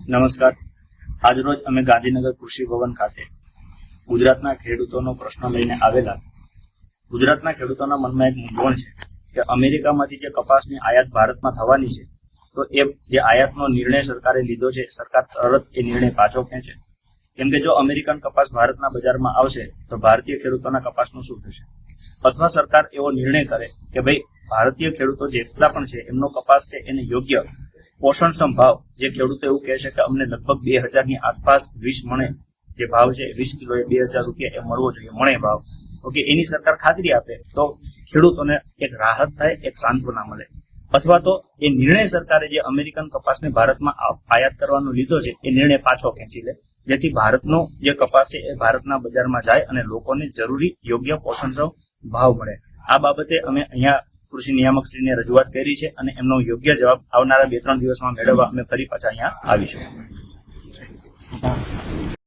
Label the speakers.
Speaker 1: નમસ્કાર. આજરોજ અમે ગાંધીનગર કૃષિ ભવન ખાતે ગુજરાતના ખેડૂતોનો પ્રશ્ન લઈને આવેલા. ગુજરાતના ખેડૂતોના મનમાં એક મૂંઝવણ છે કે અમેરિકામાંથી જે કપાસની આયાત ભારતમાં થવાની છે, તો એ જે આયાતનો નિર્ણય સરકારે લીધો છે, સરકાર તરત એ નિર્ણય પાછો ખેંચે. કેમ કે જો અમેરિકન કપાસ ભારતના બજારમાં આવશે તો ભારતીય ખેડૂતોના કપાસનું શું થશે? અથવા સરકાર એવો નિર્ણય કરે કે ભાઈ ભારતીય ખેડૂતો જેટલા પણ છે એમનો કપાસ છે એને યોગ્ય પોષણક્ષમ ભાવ, જે ખેડૂતો એવું કહે છે કે અમને લગભગ 2000 આસપાસ 20 મણે જે ભાવ છે, 20 કિલો 2000 રૂપિયા એ મળવો જોઈએ, મણે ભાવ. ઓકે, એની સરકાર ખાતરી આપે તો ખેડૂતોને એક રાહત થાય, એક સાંત્વના મળે. અથવા તો એ નિર્ણય સરકારે જે અમેરિકન કપાસને ભારતમાં આયાત કરવાનો લીધો છે એ નિર્ણય પાછો ખેંચી લે, જેથી ભારતનો જે કપાસ છે એ ભારતના બજારમાં જાય અને લોકોને જરૂરી યોગ્ય પોષણક્ષમ ભાવ મળે. આ બાબતે અમે અહીંયા કૃષિ નિયામકશ્રીને રજૂઆત કરી છે અને એમનો યોગ્ય જવાબ આવનારા 2-3 દિવસમાં મેળવવા અમે ફરી પાછા અહીંયા આવીશું.